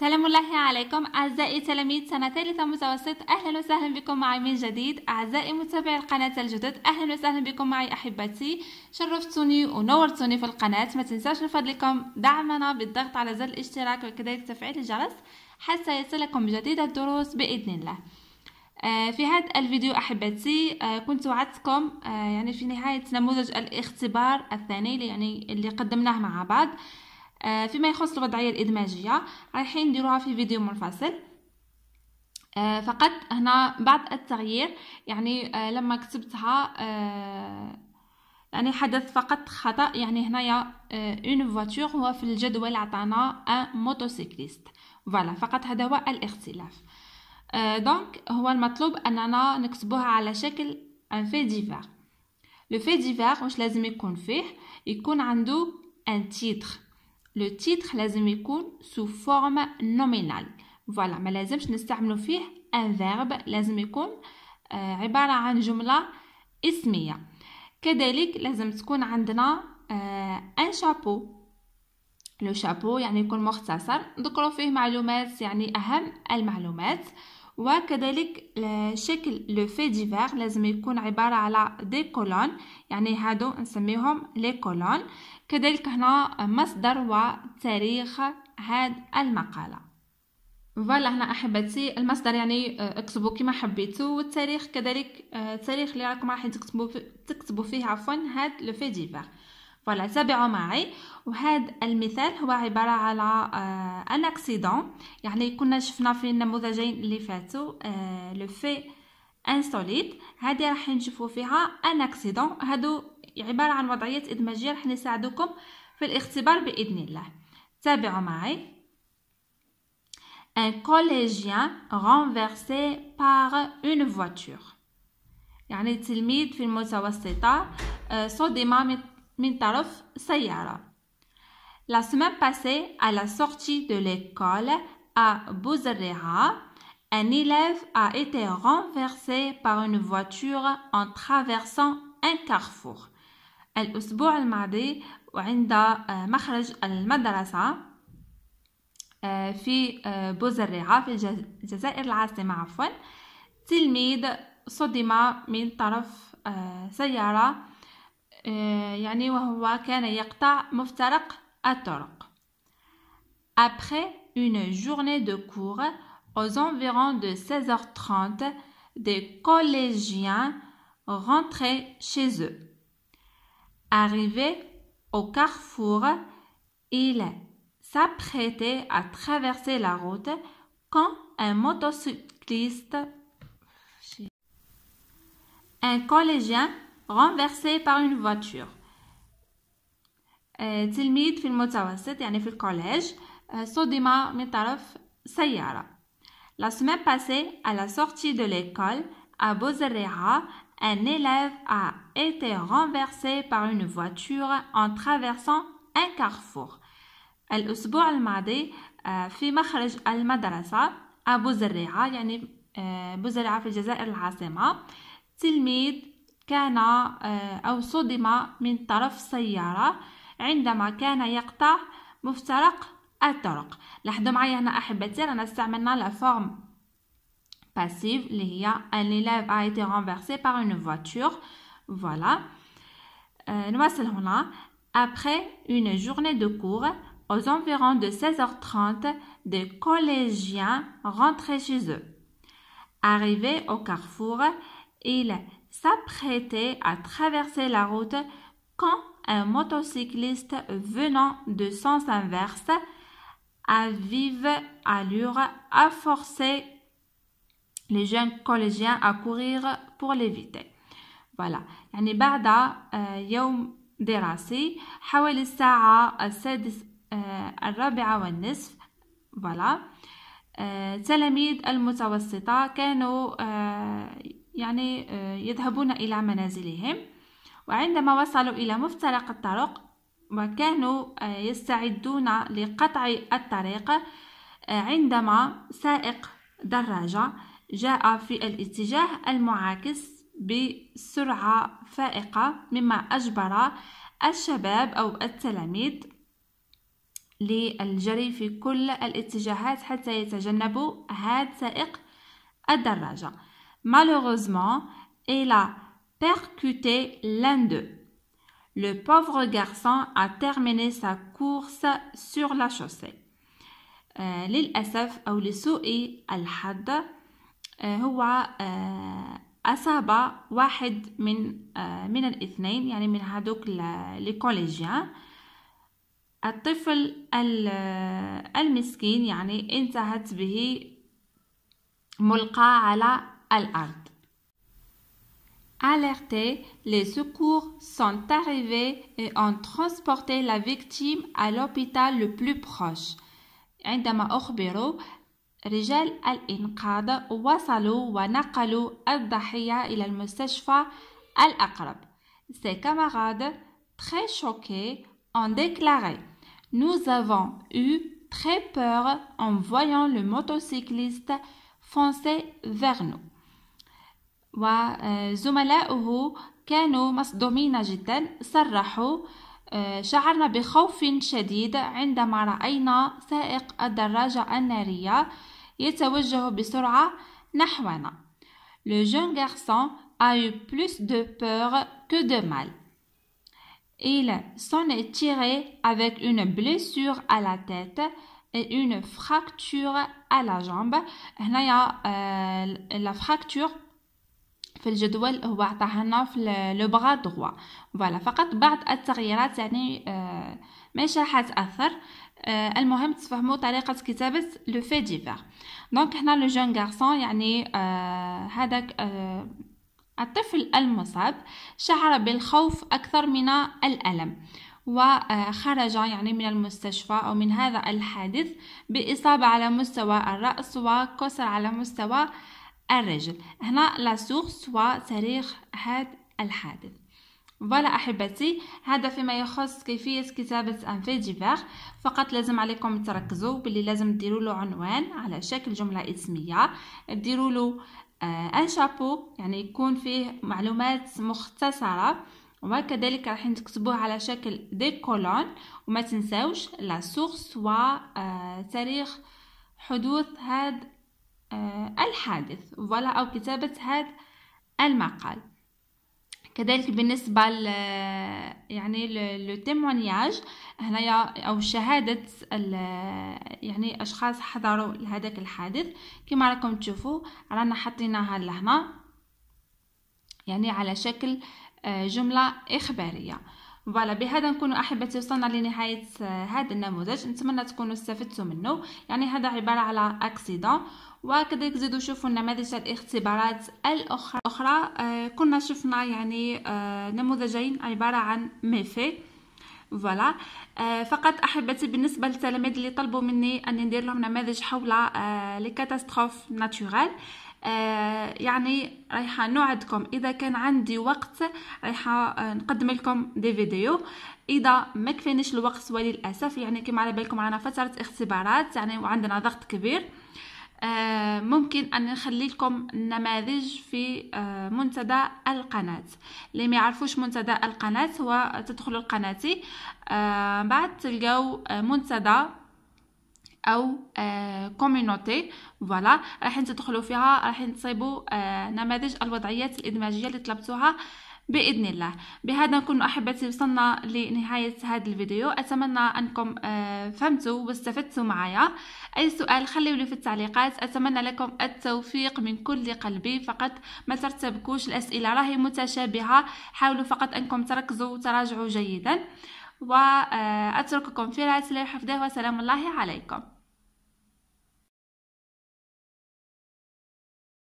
سلام الله عليكم أعزائي تلاميذ سنة ثالثة متوسط. أهلا وسهلا بكم معي من جديد. أعزائي متابعي القناة الجدد، أهلا وسهلا بكم معي أحبتي. شرفتوني ونورتوني في القناة. ما تنساش من فضلكم دعمنا بالضغط على زر الاشتراك وكذلك تفعيل الجرس حتى يصلكم جديد الدروس بإذن الله. في هذا الفيديو أحبتي كنت وعدتكم يعني في نهاية نموذج الاختبار الثاني يعني اللي قدمناه مع بعض فيما يخص الوضعية الإدماجية، رايحين نديروها في فيديو منفصل. فقط هنا بعض التغيير، يعني لما كتبتها يعني حدث فقط خطأ. يعني هنايا اون فواتور هو في الجدول عطانا ان موتوسيكليست، فوالا فقط هذا هو الاختلاف. دونك هو المطلوب اننا نكتبوها على شكل ان في ديفير. لو في ديفير واش لازم يكون فيه؟ يكون عنده ان تيتر. لو تيتر لازم يكون سو فورم نومينال، فوالا ما لازمش نستعملوا فيه ان فيرب، لازم يكون عبارة عن جملة اسمية. كذلك لازم تكون عندنا ان شابو. لو شابو يعني يكون مختصر، نذكروا فيه معلومات يعني اهم المعلومات. وكذلك شكل لو في ديفير لازم يكون عبارة على دي كولون، يعني هادو نسميهم لي كولون. كذلك هنا مصدر وتاريخ هاد المقالة. فوالا هنا احبتي المصدر يعني اكتبوا كما حبيتوا، والتاريخ كذلك التاريخ اللي راكم راح تكتبوا فيه عفوا هاد لو في ديفير. فوالا تابعوا معي. وهذا المثال هو عبارة على ان اكسيدون، يعني كنا شفنا في النموذجين اللي فاتوا لو في انسوليت، هذه راح نشوفوا فيها ان اكسيدون. هادو عبارة عن وضعيات إدماجية راح نساعدكم في الاختبار بإذن الله. تابعوا معي. Un collégien renversé par une voiture، يعني تلميذ في المتوسطة صدم من طرف سيارة. La semaine passée, à la sortie de l'école à Bouzareha, un élève a été renversé par une voiture en traversant un carrefour. الأسبوع الماضي وعند مخرج المدرسة في بوزريعة في الجزائر العاصمة عفوا، تلميذ صدم من طرف سيارة يعني وهو كان يقطع مفترق الطرق. Après une journée de cours, aux environs de 16h30, des collégiens rentraient chez eux. Arrivés au carrefour, ils s'apprêtaient à traverser la route quand un motocycliste, un collégien renversé par une voiture. تلميذ في المتوسط يعني في الكوليج صدم من طرف سيارة. La semaine passée, à la sortie de l'école à Bozerreha, un élève a été renversé par une voiture en traversant un carrefour. الأسبوع الماضي في مخرج المدرسة أبو زريعة، يعني بوزريعة في الجزائر العاصمة، تلميذ كان أو صدم من طرف سيارة عندما كان يقطع مفترق الطرق. لاحظوا معي هنا أحبتي رانا استعملنا لا فورم باسيف اللي هي un élève a été renversé par une voiture. voilà. نواصل هنا. Après une journée de cours, aux environs de 16h30, des collégiens rentraient chez eux. Arrivés au carrefour, ils s'apprêtaient à traverser la route quand un motocycliste venant de sens inverse à vive allure a forcé les jeunes collégiens à courir pour l'éviter. Voilà. يعني بعد يوم دراسي حوالي الساعة 4:30. voilà. تلاميذ المتوسطة كانوا يعني يذهبون إلى منازلهم، وعندما وصلوا إلى مفترق الطرق وكانوا يستعدون لقطع الطريق عندما سائق دراجة جاء في الاتجاه المعاكس بسرعة فائقة، مما أجبر الشباب أو التلاميذ للجري في كل الاتجاهات حتى يتجنبوا هذا سائق الدراجة. Malheureusement, il a percuté l'un d'eux. Le pauvre garçon a terminé sa course sur la chaussée. للأسف أو لسوء الحظ هو أصاب واحد من الاثنين، يعني من هذوك الكوليجيان. الطفل المسكين يعني انتهت به ملقى على الأرض. Alertés, les secours sont arrivés et ont transporté la victime à l'hôpital le plus proche. عندما أخبروا، رجال الإنقاذ وصلوا ونقلوا الضحية إلى المستشفى الأقرب. Ses camarades, très choqués, ont déclaré: Nous avons eu très peur en voyant le motocycliste foncer vers nous. وزملاؤه كانوا مصدومين جدا، صرحوا: شعرنا بخوف شديد عندما رأينا سائق الدراجة النارية يتوجه بسرعة نحونا. Le jeune garçon a eu plus de peur que de mal. Il s'en est tiré avec une blessure à la tête et une fracture à la jambe. هنايا la fracture في الجدول هو عطاها لنا في لو بغا دغوا. فوالا فقط بعض التغييرات، يعني ماشي راح تاثر. المهم تفهموا طريقه كتابه لو في ديفير. دونك هنا لو جون غارسون يعني هذاك الطفل المصاب شعر بالخوف اكثر من الالم، وخرج يعني من المستشفى أو من هذا الحادث بإصابة على مستوى الرأس وكسر على مستوى الرجل. هنا لا سورس وتاريخ هذا الحادث. فوالا أحبتي، هذا فيما يخص كيفية كتابة ان في ديفير. فقط لازم عليكم تركزوا باللي لازم ديروا له عنوان على شكل جملة اسمية، ديروا له ان شابو يعني يكون فيه معلومات مختصرة، وكذلك راح تكتبوه على شكل دي كولون، وما تنساوش لا سورس وتاريخ حدوث هذا الحادث فوالا أو كتابة هذا المقال. كذلك بالنسبة يعني لو تيمونياج هنايا أو شهادة يعني أشخاص حضروا لهذاك الحادث، كما راكم تشوفوا رانا حطيناها لهنا يعني على شكل جملة إخبارية. فوالا بهذا نكون أحبتي وصلنا لنهاية هذا النموذج. نتمنى تكونوا استفدتوا منه. يعني هذا عبارة على أكسيدون. وكذلك زيدوا شوفوا النماذج الاختبارات الأخرى. كنا شفنا يعني نموذجين عبارة عن ميفي. فوالا فقط أحبتي بالنسبة للتلاميذ اللي طلبوا مني أن ندير لهم نماذج حول لي كاتاستروف ناتورال، يعني رايحة نوعدكم إذا كان عندي وقت رايحة نقدم لكم دي فيديو. إذا ما كفينيش الوقت وللأسف يعني كما على بالكم رانا فترة اختبارات يعني وعندنا ضغط كبير، ممكن أن نخلي لكم نماذج في منتدى القناة. اللي ما يعرفوش منتدى القناة هو تدخلوا لقناتي بعد تلقاو منتدى او كوميونيتي. فوالا راح تدخلوا فيها راح تصيبوا نماذج الوضعيات الادماجيه اللي طلبتوها باذن الله. بهذا نكون احبتي وصلنا لنهايه هذا الفيديو. اتمنى انكم فهمتوا واستفدتوا معايا. اي سؤال خليوا لي في التعليقات. اتمنى لكم التوفيق من كل قلبي. فقط ما ترتبكوش، الاسئله راهي متشابهه، حاولوا فقط انكم تركزوا وتراجعوا جيدا. واترككم في رعايه الله وحفظه وسلام الله عليكم.